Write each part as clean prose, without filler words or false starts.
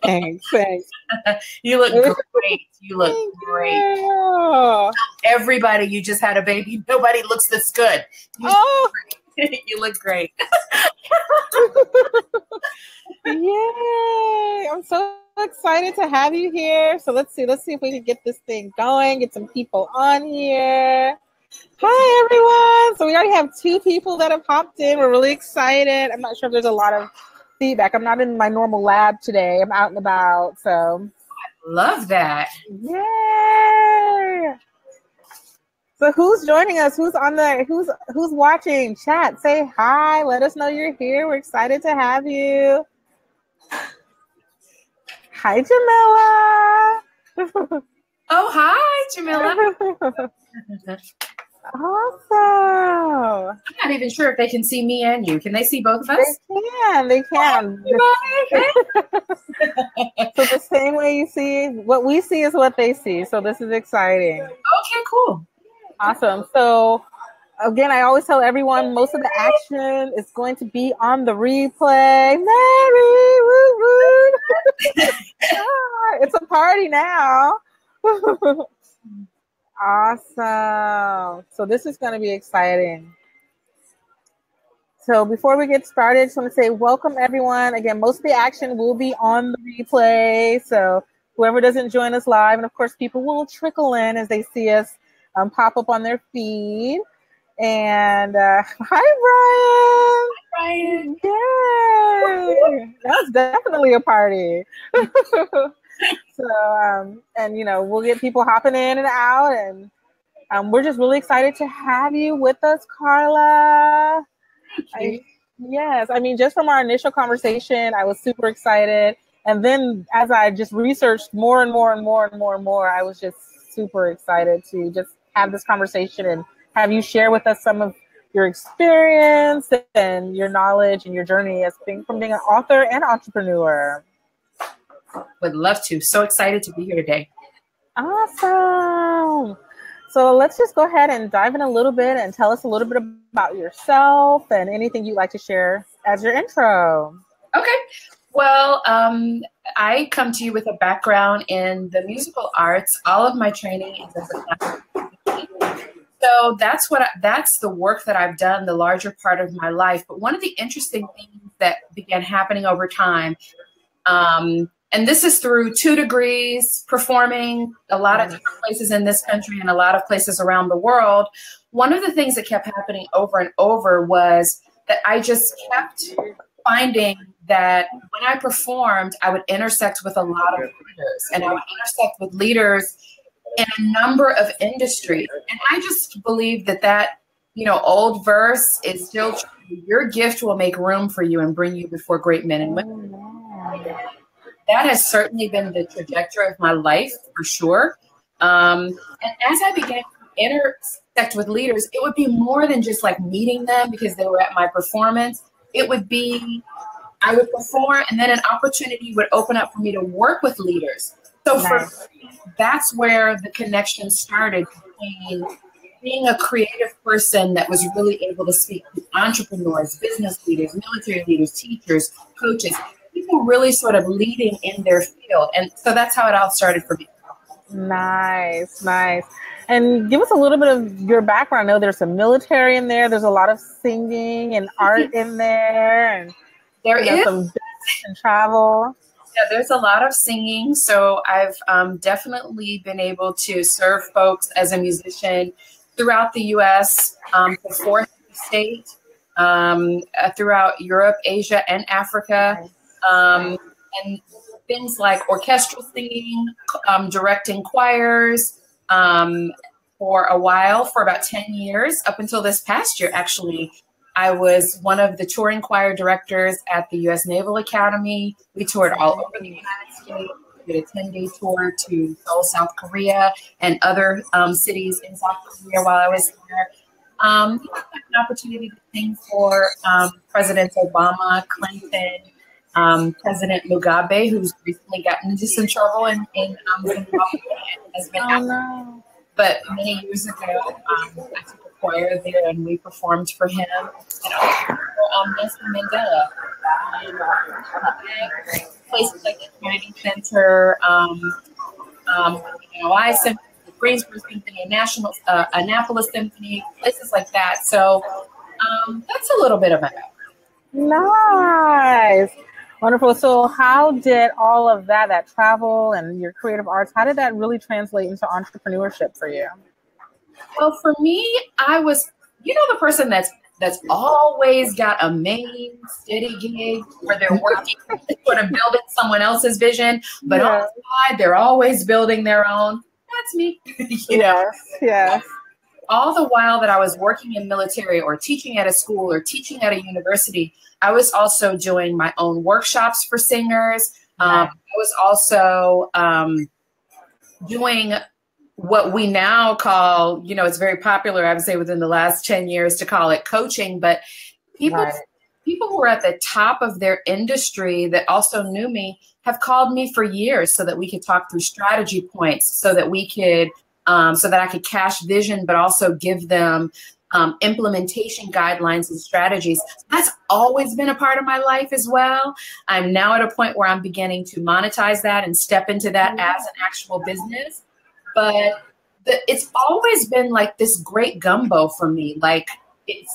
Thanks, thanks. You look great. You look great. You. Everybody, you just had a baby. Nobody looks this good. You look great. Yay! I'm so excited to have you here. So let's see if we can get this thing going, get some people on here. Hi, everyone. So we already have 2 people that have hopped in. We're really excited. I'm not sure if there's a lot of feedback. I'm not in my normal lab today. I'm out and about. So I love that. Yay! So who's joining us? Who's on the who's watching? Chat, say hi. Let us know you're here. We're excited to have you. Hi, Jamila. Oh, hi, Jamila. Awesome. I'm not even sure if they can see me and you. Can they see both of us? They can. So the same way you see, what we see is what they see. So this is exciting. Okay, cool. Awesome. So again, I always tell everyone most of the action is going to be on the replay. Mary, woo woo. It's a party now. Awesome. So this is going to be exciting. So before we get started, I just want to say welcome everyone. Again, most of the action will be on the replay. So whoever doesn't join us live, and of course people will trickle in as they see us pop up on their feed. And hi, Brian. Brian. Yay. That's definitely a party. So, and, you know, we'll get people hopping in and out. And we're just really excited to have you with us, Karla. Yes. I mean, just from our initial conversation, I was super excited. And then as I just researched more and more, I was just super excited to just have this conversation and have you share with us some of your experience and your knowledge and your journey as being an author and entrepreneur. Would love to. So excited to be here today. Awesome. So let's just go ahead and dive in a little bit and tell us a little bit about yourself and anything you'd like to share as your intro. Okay. Well, I come to you with a background in the musical arts. All of my training is as a classical. So that's the work that I've done the larger part of my life. But one of the interesting things that began happening over time, and this is through 2 degrees, performing a lot of different places in this country and a lot of places around the world. One of the things that kept happening over and over was that I just kept finding that when I performed, I would intersect with a lot of leaders, and I would intersect with leaders in a number of industries. And I just believe that old verse is still true. Your gift will make room for you and bring you before great men and women. That has certainly been the trajectory of my life, for sure. And as I began to intersect with leaders, it would be more than just like meeting them because they were at my performance. It would be, I would perform, and then an opportunity would open up for me to work with leaders. So for me, that's where the connection started between being a creative person that was really able to speak to entrepreneurs, business leaders, military leaders, teachers, coaches, people really sort of leading in their field. And so that's how it all started for me. Nice, nice. And give us a little bit of your background. I know there's some military in there. There's a lot of singing and art in there. And there is some business and travel. Yeah, there's a lot of singing. So I've definitely been able to serve folks as a musician throughout the U.S., the 4th state, throughout Europe, Asia, and Africa. And things like orchestral singing, directing choirs for a while, for about 10 years, up until this past year, actually. I was one of the touring choir directors at the U.S. Naval Academy. We toured all over the United States. We did a 10-day tour to Seoul, South Korea, and other cities in South Korea while I was there. I had an opportunity to sing for Presidents Obama, Clinton, President Mugabe, who's recently gotten into some trouble in Zimbabwe and has been out. But many years ago, I took a choir there and we performed for him. And also for Nelson Mandela. Places like Kennedy Center, NOI Symphony, Greensboro Symphony, Annapolis Symphony, places like that. So that's a little bit of my background. Nice. Wonderful. So how did all of that travel and your creative arts, how did that really translate into entrepreneurship for you? Well, for me, I was, the person that's always got a main steady gig where they're working, sort of building someone else's vision, but on the side, they're always building their own. That's me. Yes. All the while that I was working in military or teaching at a school or teaching at a university, I was also doing my own workshops for singers. I was also doing what we now call, it's very popular, I would say within the last 10 years to call it coaching, but people who were at the top of their industry that also knew me have called me for years so that we could talk through strategy points, so that we could, so that I could cash vision, but also give them implementation guidelines and strategies. That's always been a part of my life as well. I'm now at a point where I'm beginning to monetize that and step into that as an actual business. But it's always been like this great gumbo for me. Like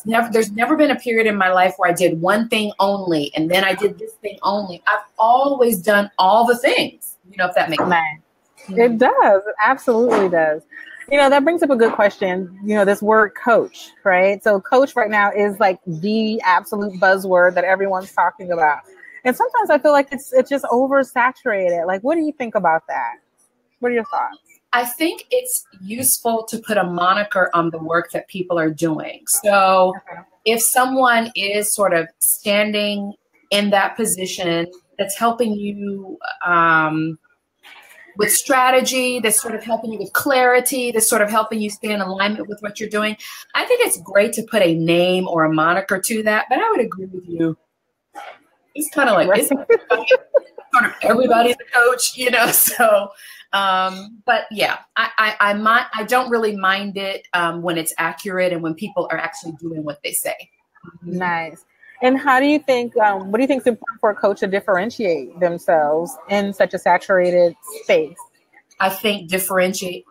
there's never been a period in my life where I did one thing only and then I did this thing only. I've always done all the things, if that makes sense. It does. It absolutely does. That brings up a good question. This word coach, right? So coach right now is like the absolute buzzword that everyone's talking about. And sometimes I feel like it's just oversaturated. Like, what do you think about that? What are your thoughts? I think it's useful to put a moniker on the work that people are doing. So if someone is sort of standing in that position that's helping you with strategy, that's sort of helping you with clarity, that's sort of helping you stay in alignment with what you're doing, I think it's great to put a name or a moniker to that. But I would agree with you. It's kind of like, sort of everybody's a coach, so... but yeah, I don't really mind it when it's accurate and when people are actually doing what they say. Nice. And how do you think, what do you think is important for a coach to differentiate themselves in such a saturated space? I think differentiating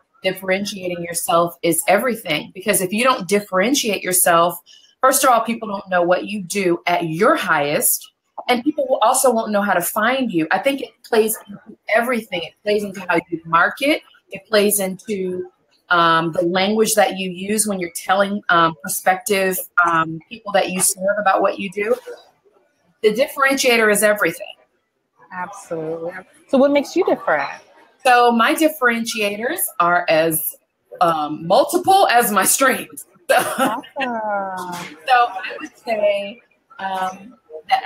yourself is everything, because if you don't differentiate yourself, first of all, people don't know what you do at your highest. And people also won't know how to find you. I think it plays into everything. It plays into how you market. It plays into the language that you use when you're telling prospective people that you serve about what you do. The differentiator is everything. Absolutely. So what makes you different? So my differentiators are as multiple as my strengths. Awesome. So I would say that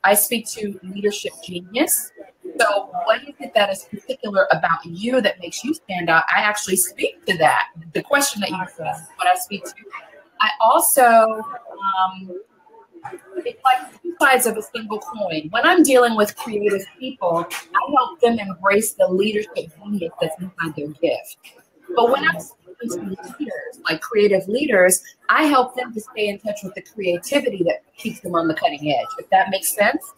I speak to leadership genius. So what is it that is particular about you that makes you stand out? I actually speak to that. The question that you asked, what I speak to. I also, it's like two sides of a single coin. When I'm dealing with creative people, I help them embrace the leadership genius that's inside their gift. But when I'm speaking to leaders, like creative leaders, I help them to stay in touch with the creativity that keeps them on the cutting edge, if that makes sense.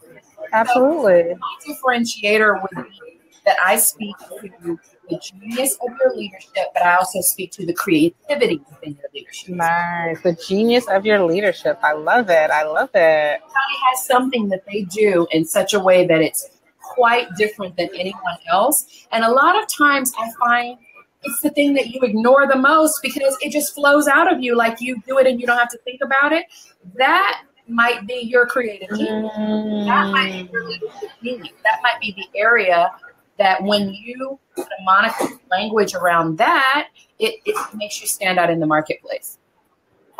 Absolutely. So my differentiator would be that I speak to the genius of your leadership, but I also speak to the creativity within your leadership. Nice. The genius of your leadership. I love it. I love it. Everybody has something that they do in such a way that it's quite different than anyone else. And a lot of times I find it's the thing that you ignore the most because it just flows out of you, like you do it and you don't have to think about it. That might be your creative genius. That might be your leadership genius. That might be the area that when you put a moniker language around that, it makes you stand out in the marketplace.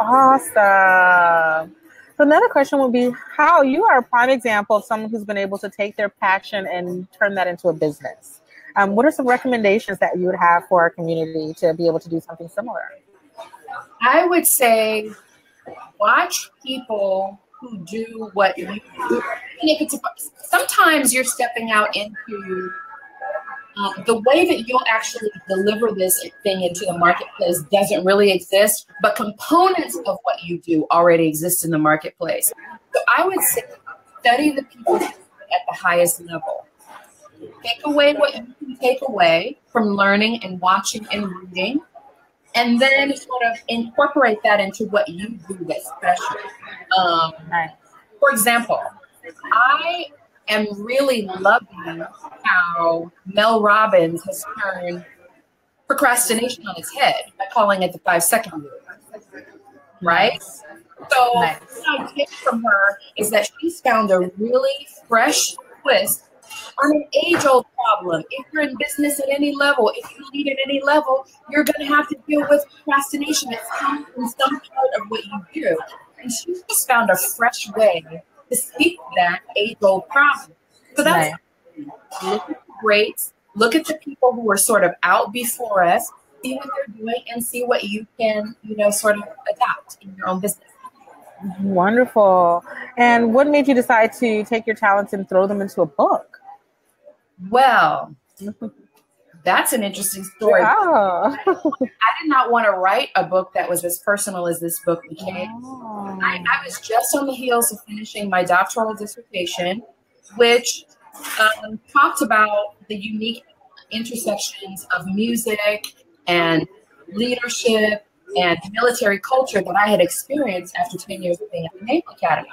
Awesome. So another question would be, how you are a prime example of someone who's been able to take their passion and turn that into a business. What are some recommendations that you would have for our community to be able to do something similar? I would say watch people who do what you do. Sometimes you're stepping out into the way that you'll actually deliver this thing into the marketplace doesn't really exist, but components of what you do already exist in the marketplace. So I would say study the people at the highest level. Take away what you can take away from learning and watching and reading, and then sort of incorporate that into what you do that's special. Nice. For example, I am really loving how Mel Robbins has turned procrastination on its head by calling it the 5-second rule. Right? So Nice. what I take from her is that she's found a really fresh twist on an age-old problem. If you're in business at any level, if you lead at any level, you're going to have to deal with procrastination in some part of what you do. And she's just found a fresh way to speak to that age-old problem. So that's look at the greats, look at the people who are sort of out before us, see what they're doing, and see what you can, sort of adopt in your own business. Wonderful. And what made you decide to take your talents and throw them into a book? Well, that's an interesting story. Oh. I did not want to write a book that was as personal as this book became. Oh. I was just on the heels of finishing my doctoral dissertation, which talked about the unique intersections of music and leadership and military culture that I had experienced after 10 years of being at the Naval Academy.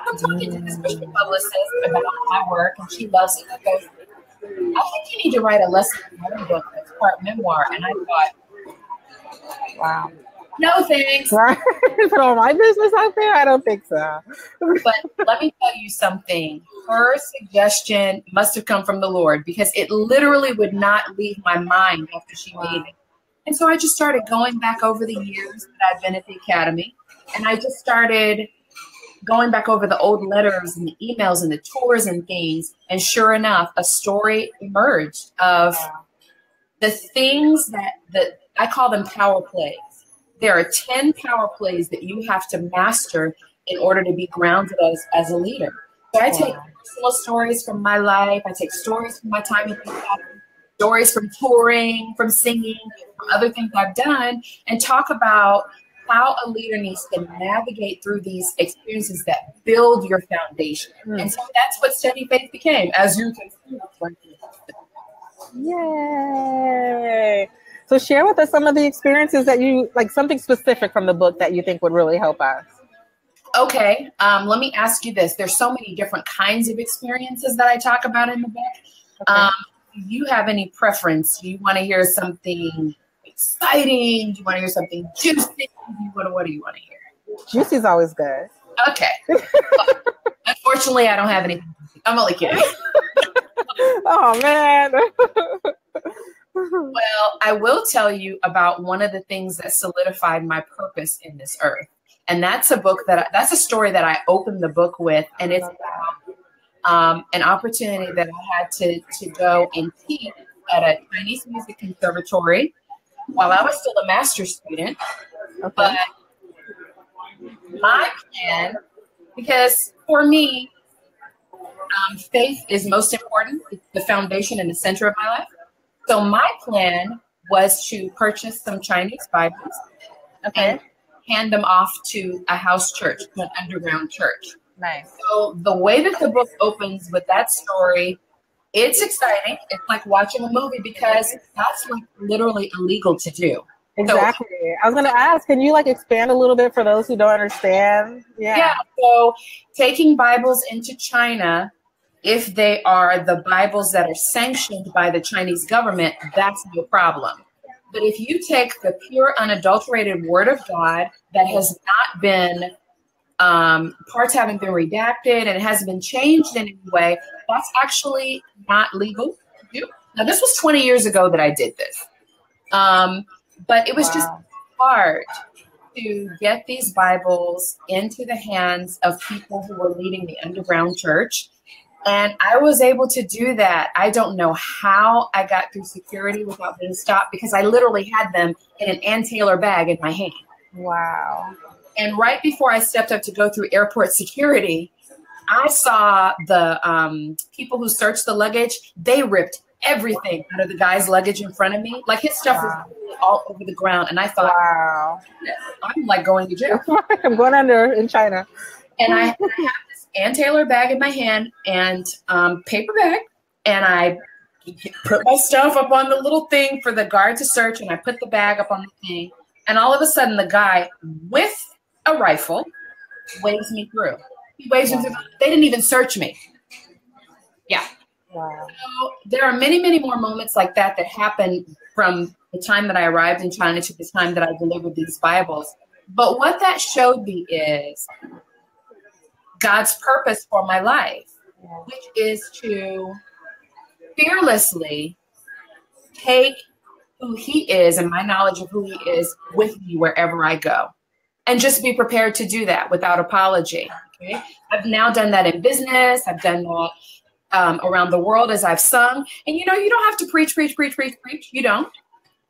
I'm talking to this Christian publicist about my work, and she loves it. She goes, I think you need to write a lesson learned book that's part memoir. And I thought, Wow. No thanks. Put all my business out there? I don't think so. But let me tell you something. Her suggestion must have come from the Lord, because it literally would not leave my mind after she made it. And so I just started going back over the years that I've been at the Academy. And I just started going back over the old letters and the emails and the tours and things. And sure enough, a story emerged of the things that I call them power plays. There are 10 power plays that you have to master in order to be grounded as a leader. So I take personal stories from my life. I take stories from my time in the Academy, stories from touring, from singing, from other things I've done, and talk about how a leader needs to navigate through these experiences that build your foundation. And so that's what Steady Faith became, as you can see. Yay! So share with us some of the experiences that you, like something specific from the book that you think would really help us. Okay, let me ask you this. There's so many different kinds of experiences that I talk about in the book. Okay. Do you have any preference? Do you want to hear something exciting? Do you want to hear something juicy? What do you want to hear? Juicy's always good. Okay. Unfortunately, I don't have anything. I'm only kidding. Oh, man. Well, I will tell you about one of the things that solidified my purpose in this earth. And that's that's a story that I opened the book with. And it's about an opportunity that I had to go and teach at a Chinese music conservatory while I was still a master's student. Okay. But my plan, because for me, faith is most important. It's the foundation and the center of my life. So my plan was to purchase some Chinese Bibles and hand them off to a house church, to an underground church. Nice. So the way that the book opens with that story, it's exciting. It's like watching a movie, because that's like literally illegal to do. Exactly. So, I was going to ask, can you like expand a little bit for those who don't understand? Yeah. So taking Bibles into China, if they are the Bibles that are sanctioned by the Chinese government, that's no problem. But if you take the pure, unadulterated Word of God that has not been, parts haven't been redacted and it hasn't been changed in any way, that's actually not legal to do. Now, this was 20 years ago that I did this. But it was just hard to get these Bibles into the hands of people who were leading the underground church. And I was able to do that. I don't know how I got through security without being stopped, because I literally had them in an Ann Taylor bag in my hand. Wow. And right before I stepped up to go through airport security, I saw the people who searched the luggage. They ripped everything out of the guy's luggage in front of me. Like, his stuff was all over the ground. And I thought, wow, I'm like going to jail. I'm going under in China. And I have this Ann Taylor bag in my hand and paper bag. And I put my stuff up on the little thing for the guard to search, and I put the bag up on the thing, and all of a sudden the guy with a rifle waves me through. He waves me through. They didn't even search me. Yeah. Wow. So there are many, many more moments like that that happen from the time that I arrived in China to the time that I delivered these Bibles. But what that showed me is God's purpose for my life, which is to fearlessly take who he is and my knowledge of who he is with me wherever I go. And just be prepared to do that without apology. Okay? I've now done that in business. I've done that around the world as I've sung. And you know, you don't have to preach. You don't.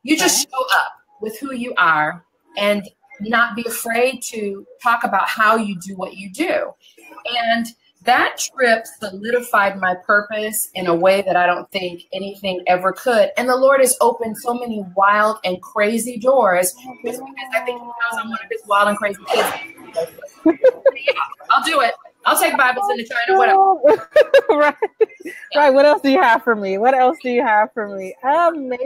You just show up with who you are and not be afraid to talk about how you do what you do. And that trip solidified my purpose in a way that I don't think anything ever could. And the Lord has opened so many wild and crazy doors just because I think he knows I'm one of his wild and crazy kids. Yeah, I'll do it. I'll take Bibles into China, whatever. Right. Yeah. Right. What else do you have for me? Amazing.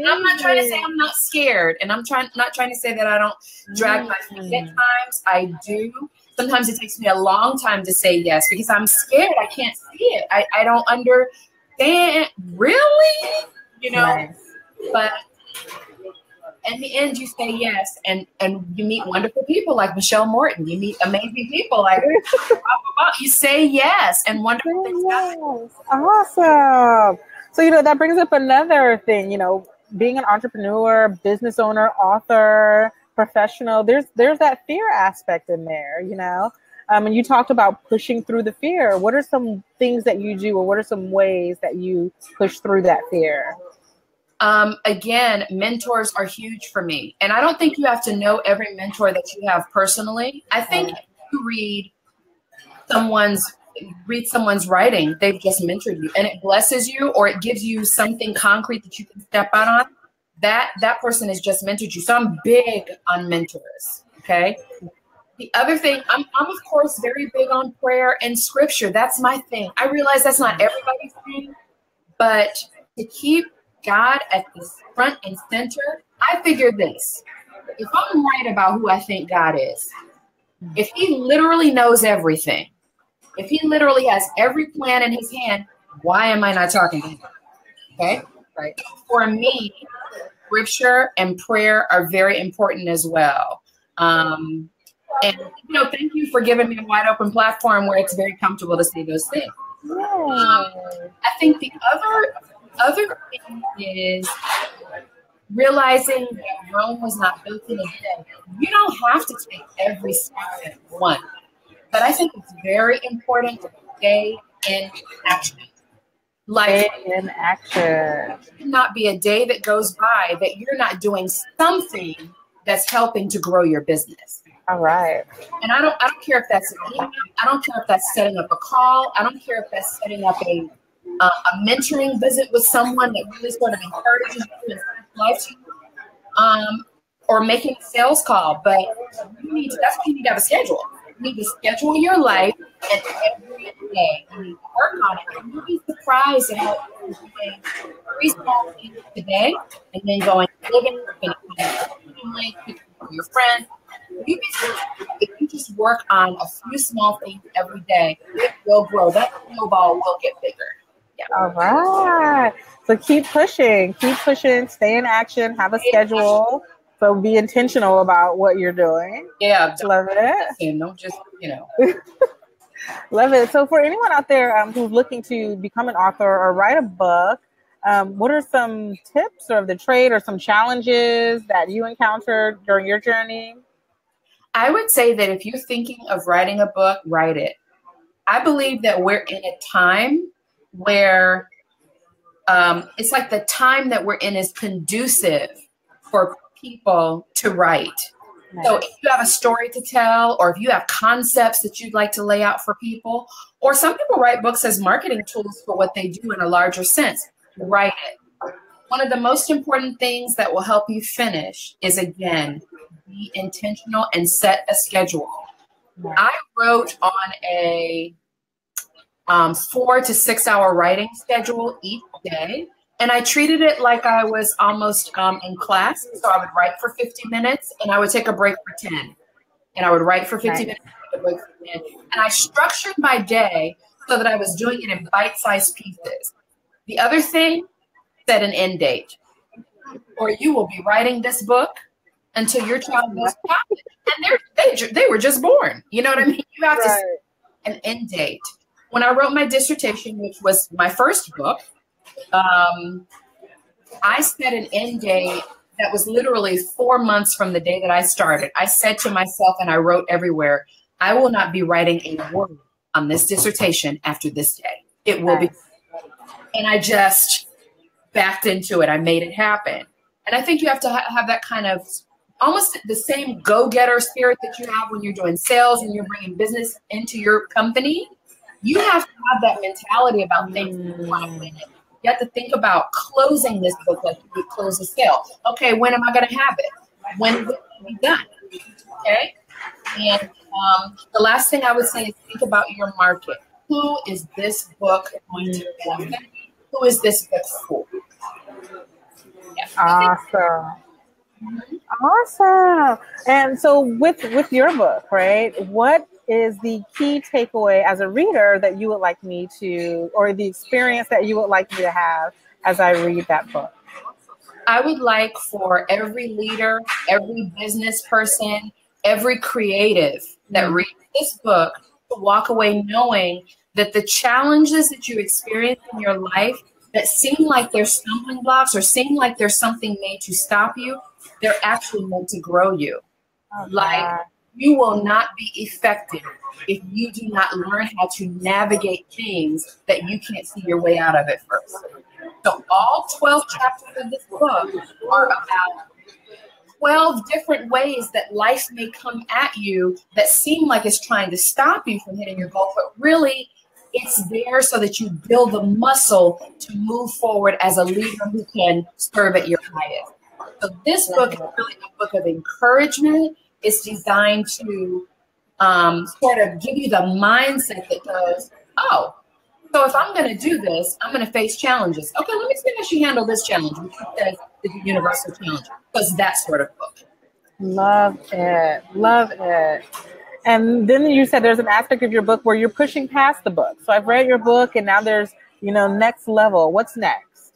I'm not trying to say I'm not scared. And I'm not trying to say that I don't drag my feet at times. I do. Sometimes it takes me a long time to say yes because I'm scared. I can't see it. I don't understand. Really? You know? Nice. But in the end, you say yes, and you meet wonderful people like Michelle Morton. You meet amazing people like you say yes, and wonderful things happen. Awesome. So, you know, that brings up another thing, you know, being an entrepreneur, business owner, author, professional, there's that fear aspect in there, you know. And you talked about pushing through the fear. What are some things that you do, or what are some ways that you push through that fear? Again, mentors are huge for me. And I don't think you have to know every mentor that you have personally. I think if you read someone's writing, they've just mentored you and it blesses you, or it gives you something concrete that you can step out on. That person has just mentored you. So I'm big on mentors. Okay. The other thing, I'm of course very big on prayer and scripture. That's my thing. I realize that's not everybody's thing, but to keep God at the front and center, I figure this. If I'm right about who I think God is, if he literally knows everything, if he literally has every plan in his hand, why am I not talking to him? Okay? Right. For me, scripture and prayer are very important as well. And, you know, thank you for giving me a wide open platform where it's very comfortable to say those things. I think the other thing is realizing that Rome was not built in a day. You don't have to take every step at once. But I think it's very important to stay in action. Like, in action. There cannot be a day that goes by that you're not doing something that's helping to grow your business. All right. And I don't care if that's an email. I don't care if that's setting up a call. I don't care if that's setting up a mentoring visit with someone that really sort of encourages you and life to you, or making a sales call. But that's when you need to have a schedule. You need to schedule your life, and every day you need to work on it. And you'll be surprised at how you're doing 3 small things today, and then going living, family, your friends. You'd be surprised if you just work on a few small things every day. It will grow. That snowball will get bigger. Yeah. All right. So keep pushing, stay in action, have a schedule. So be intentional about what you're doing. Yeah. Love it. And don't just, you know. Love it. So for anyone out there who's looking to become an author or write a book, what are some tips of the trade or some challenges that you encountered during your journey? I would say that if you're thinking of writing a book, write it. I believe that we're in a time where it's like the time that we're in is conducive for people to write. Nice. So if you have a story to tell, or if you have concepts that you'd like to lay out for people, or some people write books as marketing tools for what they do in a larger sense, write it. One of the most important things that will help you finish is, again, be intentional and set a schedule. Nice. I wrote on a 4 to 6 hour writing schedule each day. And I treated it like I was almost in class. So I would write for 50 minutes and I would take a break for 10. And I would write for 50 minutes and take a break for 10. And I structured my day so that I was doing it in bite-sized pieces. The other thing, set an end date. Or you will be writing this book until your child goes to college. And they were just born. You know what I mean? You have to set an end date. When I wrote my dissertation, which was my first book, I set an end date that was literally 4 months from the day that I started. I said to myself, and I wrote everywhere, I will not be writing a word on this dissertation after this day. It will be. And I just backed into it. I made it happen. And I think you have to have that kind of almost the same go-getter spirit that you have when you're doing sales and you're bringing business into your company. You have to have that mentality about things that you want to win it. You have to think about closing this book like you would close a sale. Okay, when am I going to have it? When is it going to be done? Okay? And the last thing I would say is think about your market. Who is this book going to benefit? Who is this book for? Yeah. Awesome. Awesome. And so with your book, right, what is the key takeaway as a reader that you would like me to, or the experience that you would like me to have as I read that book? I would like for every leader, every business person, every creative that reads this book to walk away knowing that the challenges that you experience in your life that seem like they're stumbling blocks or seem like there's something made to stop you, they're actually meant to grow you. Like, you will not be effective if you do not learn how to navigate things that you can't see your way out of at first. So all 12 chapters of this book are about 12 different ways that life may come at you that seem like it's trying to stop you from hitting your goal, but really it's there so that you build the muscle to move forward as a leader who can serve at your highest. So this book is really a book of encouragement. It's designed to sort of give you the mindset that goes, oh, so if I'm going to do this, I'm going to face challenges. Okay, let me see how she handled this challenge, which says is a universal challenge, because that sort of book. Love it. Love it. And then you said there's an aspect of your book where you're pushing past the book. So I've read your book and now there's, next level. What's next?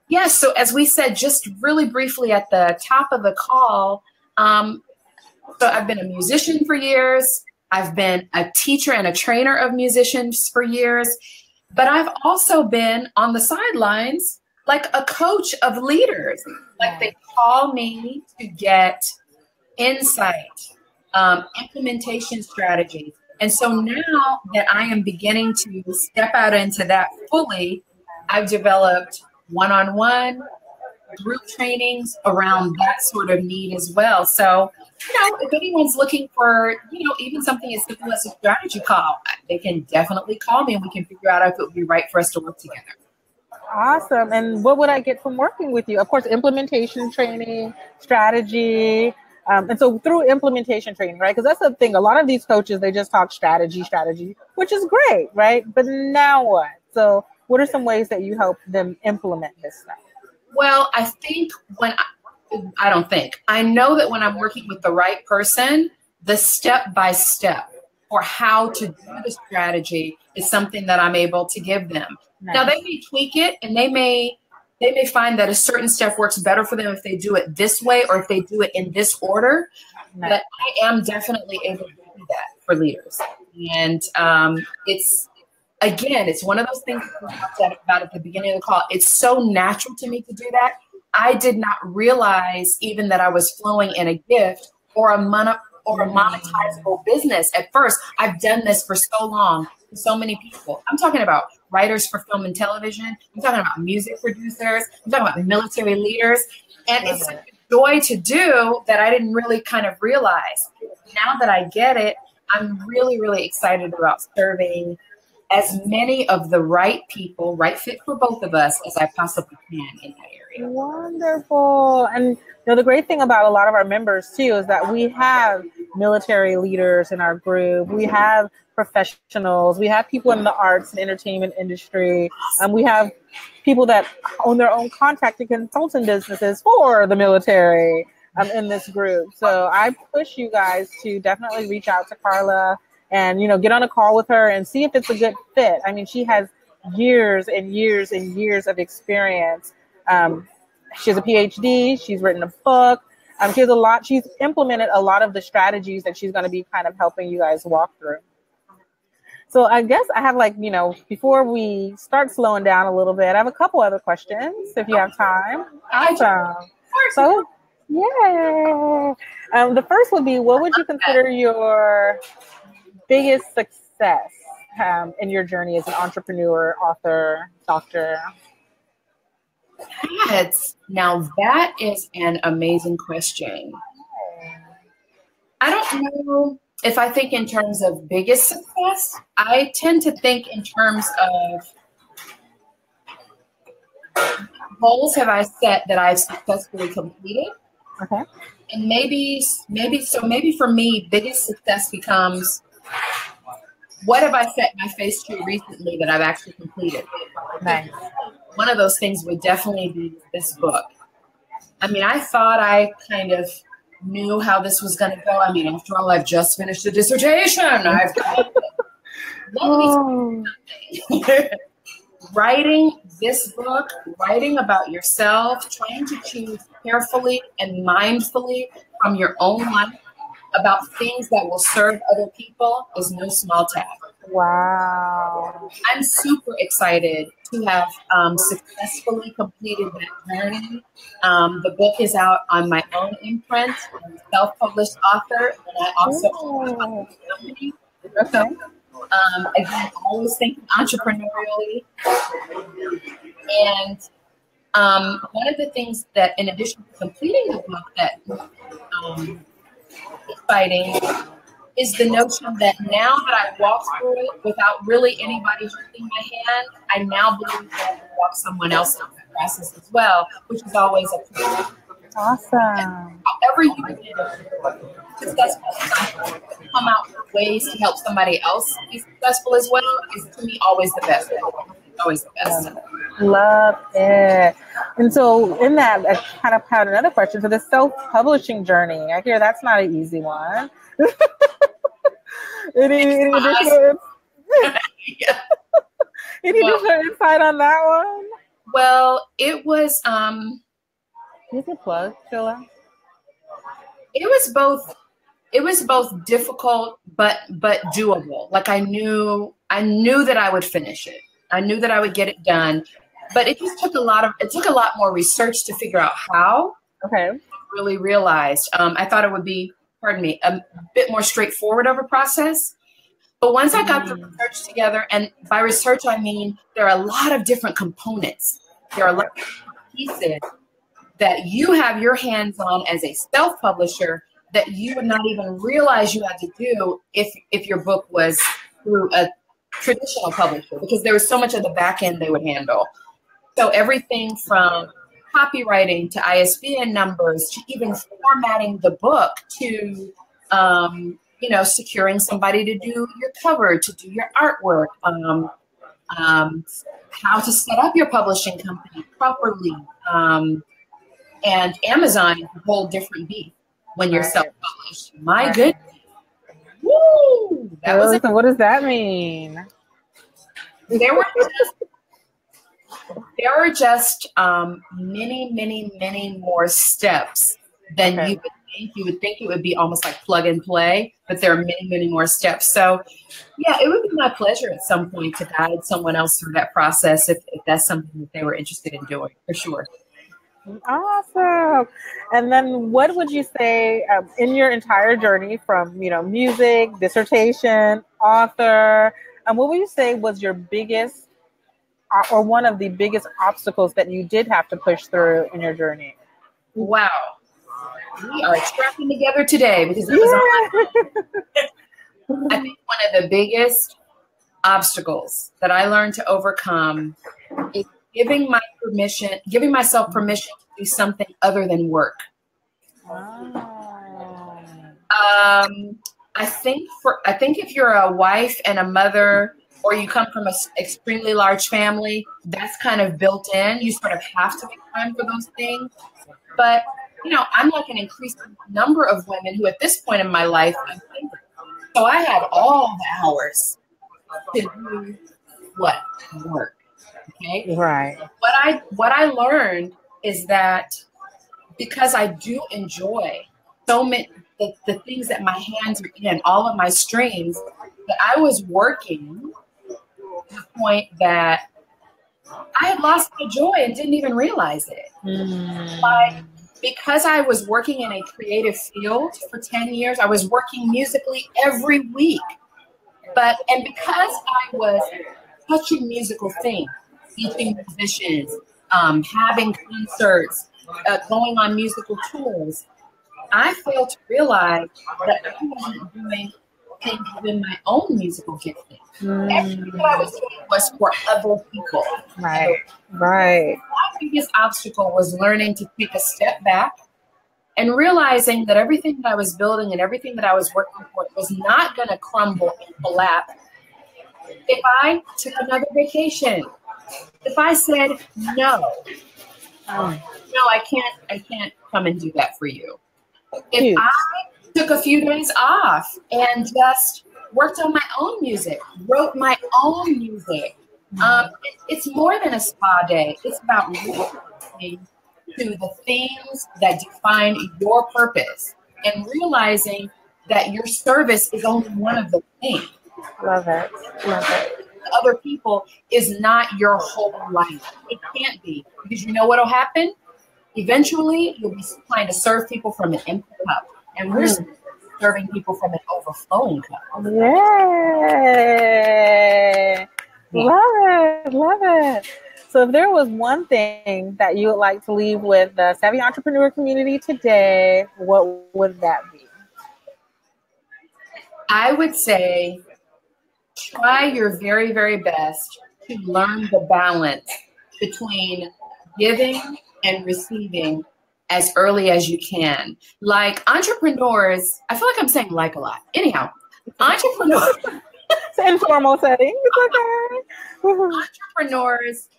Yes. So as we said, just really briefly at the top of the call, so I've been a musician for years. I've been a teacher and a trainer of musicians for years, but I've also been on the sidelines like a coach of leaders. Like they call me to get insight, implementation strategies. And so now that I am beginning to step out into that fully, I've developed one-on-one group trainings around that sort of need as well. So, if anyone's looking for, even something as simple as a strategy call, they can definitely call me and we can figure out if it would be right for us to work together. Awesome. And what would I get from working with you? Of course, implementation training, strategy. And so through implementation training, right? Because that's the thing. A lot of these coaches, they just talk strategy, which is great, right? But now what? So what are some ways that you help them implement this stuff? Well, I think I know that when I'm working with the right person, the step-by-step or how to do the strategy is something that I'm able to give them. Nice. Now they may tweak it and they may find that a certain step works better for them if they do it this way or if they do it in this order. Nice. But I am definitely able to do that for leaders. And it's one of those things that we talked about at the beginning of the call. It's so natural to me to do that. I did not realize even that I was flowing in a gift or a monetizable business at first. I've done this for so long, for so many people. I'm talking about writers for film and television. I'm talking about music producers. I'm talking about military leaders. And it's such a joy to do that I didn't really kind of realize. Now that I get it, I'm really, really excited about serving as many of the right people, right fit for both of us, as I possibly can in that area. Wonderful. And the great thing about a lot of our members too is that we have military leaders in our group. We have professionals. We have people in the arts and entertainment industry. We have people that own their own contract and consulting businesses for the military in this group. So I push you guys to definitely reach out to Karla and, get on a call with her and see if it's a good fit. I mean, she has years and years and years of experience. She has a PhD. She's written a book. She has she's implemented a lot of the strategies that she's going to be kind of helping you guys walk through. So I guess I have before we start slowing down a little bit, I have a couple other questions if you have time. Awesome. So, yeah. The first would be, what would you consider your biggest success in your journey as an entrepreneur, author, doctor? Now that is an amazing question. I don't know if I think in terms of biggest success. I tend to think in terms of goals have I set that I've successfully completed. Okay. And maybe for me, biggest success becomes, what have I set my face to recently that I've actually completed? Nice. One of those things would definitely be this book. I mean, I thought I kind of knew how this was going to go. I mean, after all, I've just finished the dissertation. I've writing this book, writing about yourself, trying to choose carefully and mindfully from your own life about things that will serve other people is no small task. Wow. I'm super excited to have successfully completed that journey. The book is out on my own imprint. I'm a self-published author, and I also own a company. Okay. Again, always thinking entrepreneurially. And one of the things that, in addition to completing the book, that exciting is the notion that now that I walk through it without really anybody holding my hand, I now believe that I can walk someone else through the process as well, which is always a privilege. Awesome. However you can successful come out with ways to help somebody else be successful as well is, to me, always the best. Always the best. Love it. And so in that, I kind of had another question. So the self-publishing journey, I hear that's not an easy one. Any additional insight on that one? Well, it was you can plug, Sheila. It was both difficult but doable. Like I knew that I would finish it. I knew that I would get it done. But it just took a lot more research to figure out how. Okay. I really realized. I thought it would be, a bit more straightforward of a process. But once I got the research together, and by research I mean there are a lot of different components. There are a lot of pieces that you have your hands on as a self-publisher that you would not even realize you had to do if your book was through a traditional publisher, because there was so much of the back end they would handle. So everything from copywriting to ISBN numbers to even formatting the book to, securing somebody to do your cover, to do your artwork, how to set up your publishing company properly. And Amazon is a whole different beast when you're self-published. My goodness. Woo! So what does that mean? There were just many, many, many more steps than you would think. You would think it would be almost like plug and play, but there are many, many more steps. So, yeah, it would be my pleasure at some point to guide someone else through that process if that's something that they were interested in doing, for sure. Awesome. And then what would you say in your entire journey from, music, dissertation, author, and what would you say was your biggest or one of the biggest obstacles that you did have to push through in your journey? Wow. We are tracking together today because it was I think one of the biggest obstacles that I learned to overcome is giving myself permission to do something other than work. I think if you're a wife and a mother, or you come from an extremely large family, that's kind of built in. You sort of have to make time for those things. But, you know, I'm like an increasing number of women who at this point in my life, I'm single. So I had all the hours to do what? Work. Okay? Right. What I learned is that because I do enjoy so many the things that my hands are in, all of my streams, that I was working to the point that I had lost my joy and didn't even realize it. Like, because I was working in a creative field for 10 years, I was working musically every week. And because I was touching musical things, teaching musicians, having concerts, going on musical tours, I failed to realize that I wasn't doing things within my own musical gifting. Everything that I was doing was for other people. Right. So my biggest obstacle was learning to take a step back and realizing that everything that I was building and everything that I was working for was not going to crumble and collapse if I took another vacation. If I said, no, I can't come and do that for you. If I took a few days off and just worked on my own music, wrote my own music, it's more than a spa day. It's about listening to the things that define your purpose and realizing that your service is only one of the things. Love it. Love it. Other people is not your whole life. It can't be, because you know what will happen? Eventually, you'll be trying to serve people from an empty cup, and we're serving people from an overflowing cup. Yay! Love it. So if there was one thing that you would like to leave with the Savvy Entrepreneur community today, what would that be? I would say try your very, very best to learn the balance between giving and receiving as early as you can. Like entrepreneurs, I feel like I'm saying like a lot. Anyhow, entrepreneurs. It's an informal setting. It's okay. Entrepreneurs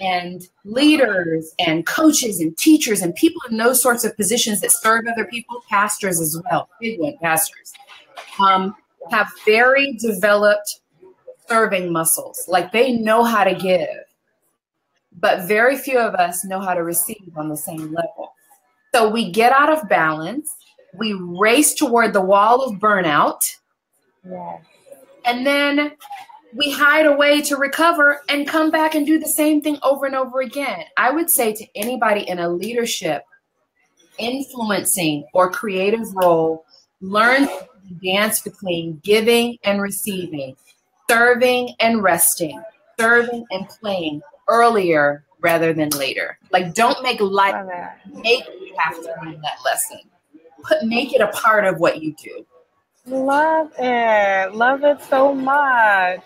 and leaders and coaches and teachers and people in those sorts of positions that serve other people, pastors as well, big one, pastors, have very developed serving muscles. Like they know how to give, but very few of us know how to receive on the same level. So we get out of balance. We race toward the wall of burnout. Yes. And then we hide away to recover and come back and do the same thing over and over again. I would say to anybody in a leadership, influencing, or creative role, learn to dance between giving and receiving, serving and resting, serving and playing earlier rather than later. Like, don't make life make you have to learn that lesson. Make it a part of what you do. Love it so much.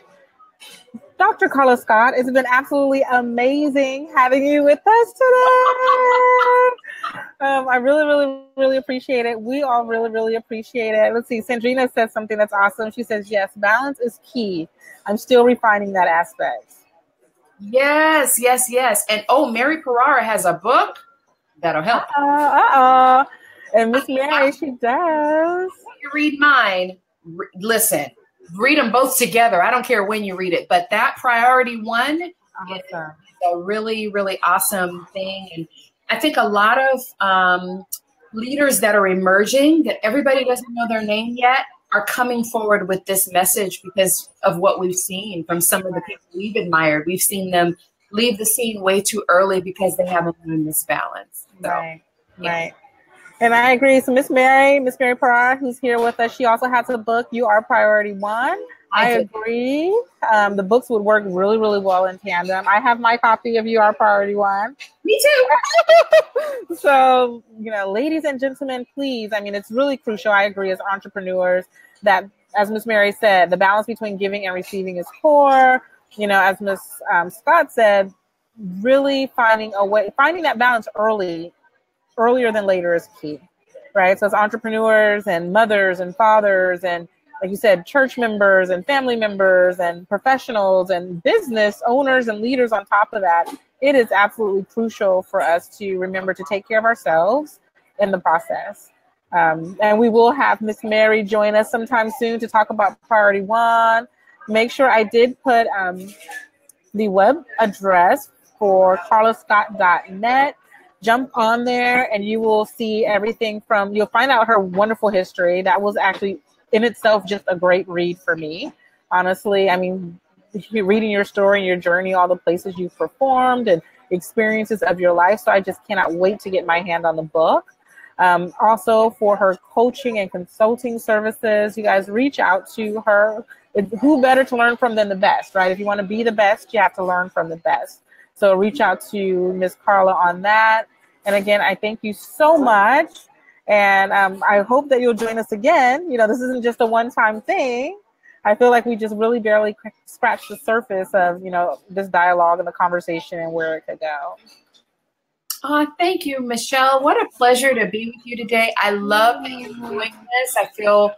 Dr. Karla Scott, it's been absolutely amazing having you with us today. I really appreciate it. We all really appreciate it. Let's see, Sandrina says something that's awesome. She says, yes, balance is key. I'm still refining that aspect. Yes. And Mary Ferrara has a book that'll help. And Miss Mary, she does. You read mine. Listen, read them both together. I don't care when you read it, but that priority one is a really awesome thing. And I think a lot of leaders that are emerging, that everybody doesn't know their name yet, are coming forward with this message because of what we've seen from some of the people we've admired. We've seen them leave the scene way too early because they haven't learned this balance. So, right. And I agree. So Miss Mary Parra, who's here with us, she also has a book, You Are Priority One. I agree. The books would work really well in tandem. I have my copy of You Are Priority One. Me too. So, ladies and gentlemen, please, it's really crucial. I agree, as entrepreneurs, that, as Miss Mary said, the balance between giving and receiving is core. As Miss Scott said, really finding that balance earlier than later is key, right? So it's entrepreneurs and mothers and fathers and, like you said, church members and family members and professionals and business owners and leaders on top of that. It is absolutely crucial for us to remember to take care of ourselves in the process. And we will have Miss Mary join us sometime soon to talk about Priority One. Make sure I did put the web address for karlascott.net. Jump on there and you will see everything from, you'll find out her wonderful history. That was actually in itself just a great read for me, honestly. I mean, reading your story and your journey, all the places you've performed and experiences of your life. So I just cannot wait to get my hand on the book. Also for her coaching and consulting services, you guys reach out to her. Who better to learn from than the best, right? If you want to be the best, you have to learn from the best. So reach out to Ms. Karla on that. And again, I thank you so much. And I hope that you'll join us again. You know, this isn't just a one-time thing. I feel like we just really barely scratched the surface of, you know, this dialogue and the conversation and where it could go. Oh, thank you, Michelle. What a pleasure to be with you today. I love that you're doing this. I feel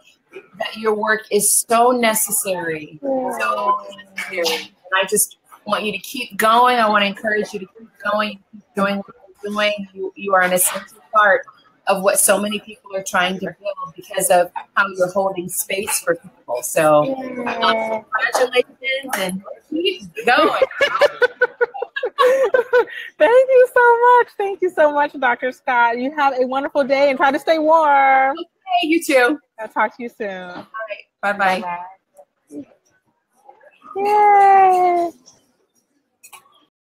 that your work is so necessary. So necessary. And I just want you to keep going. I want to encourage you to keep going, keep doing what you're doing. You are an essential part of what so many people are trying to build because of how you're holding space for people. So congratulations and keep going. Thank you so much. Thank you so much, Dr. Scott. You have a wonderful day and try to stay warm. Okay, you too. I'll talk to you soon. All right. Bye-bye. Bye-bye. Yay.